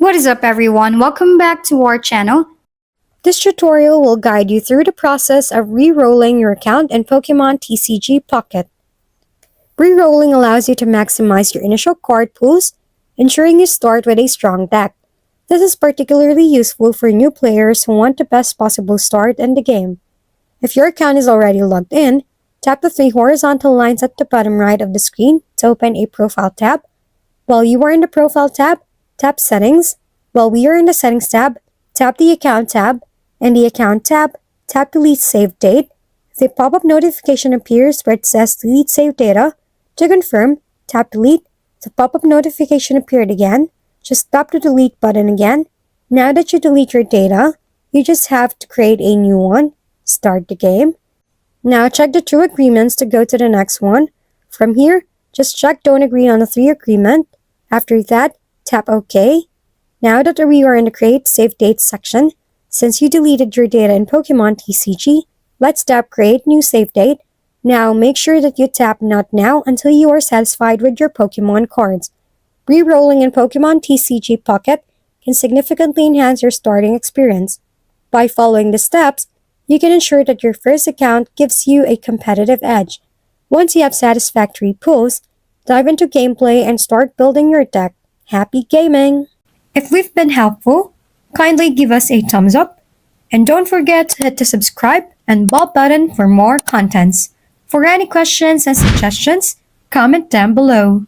What is up everyone? Welcome back to our channel. This tutorial will guide you through the process of re-rolling your account in Pokémon TCG Pocket. Re-rolling allows you to maximize your initial card pools, ensuring you start with a strong deck. This is particularly useful for new players who want the best possible start in the game. If your account is already logged in, tap the three horizontal lines at the bottom right of the screen to open a Profile tab. While you are in the Profile tab, tap Settings. While we are in the Settings tab, tap the Account tab. In the Account tab, tap Delete Save Date. The pop-up notification appears where it says Delete Save Data. To confirm, tap Delete. The pop-up notification appeared again. Just tap the Delete button again. Now that you delete your data, you just have to create a new one. Start the game. Now check the 2 agreements to go to the next one. From here, just check Don't Agree on the 3 agreement. After that, tap OK. Now that we are in the Create Save Date section, since you deleted your data in Pokémon TCG, let's tap Create New Save Date. Now make sure that you tap Not Now until you are satisfied with your Pokémon cards. Re-rolling in Pokémon TCG Pocket can significantly enhance your starting experience. By following the steps, you can ensure that your first account gives you a competitive edge. Once you have satisfactory pulls, dive into gameplay and start building your deck. Happy gaming! If we've been helpful, kindly give us a thumbs up and don't forget to hit the subscribe and bell button for more contents. For any questions and suggestions, comment down below.